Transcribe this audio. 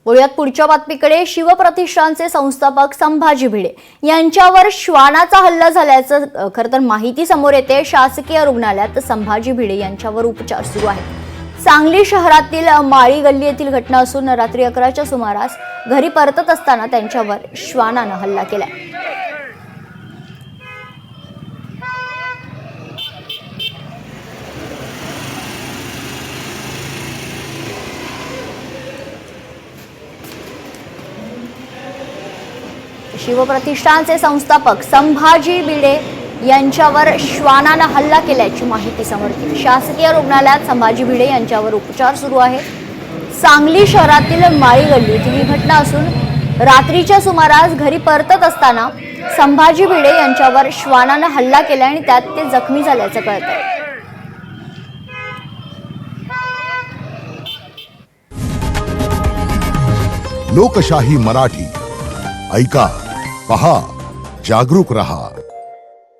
वळूयात पुढच्या बातमीकडे। शिवप्रतिष्ठानचे संस्थापक संभाजी भिडे यांच्यावर श्वानाचा हल्ला झाल्याचं खरं तर माहिती समोर येते। शासकीय रुग्णालयात संभाजी भिडे यांच्यावर उपचार सुरू आहेत। सांगली शहरातील माळी गल्ली येथील घटना असून रात्री 11च्या सुमारास घरी परतत असताना त्यांच्यावर श्वानाने हल्ला केला। शिवप्रतिष्ठानचे संस्थापक संभाजी भिडे यांच्यावर श्वानाने हल्ला केल्याची माहिती समोर येते। शासकीय रुग्णालयात संभाजी भिडे यांच्यावर उपचार सुरू आहेत। सांगली शहरातील माळी गल्ली येथील ही घटना असून रात्रीच्या सुमारास घरी परतत असताना संभाजी भिडे यांच्यावर श्वानाने हल्ला केला आणि त्यात ते जखमी झाल्याचं कळतंय। लोकशाही मराठी ऐका, पहा, जागरूक रहा।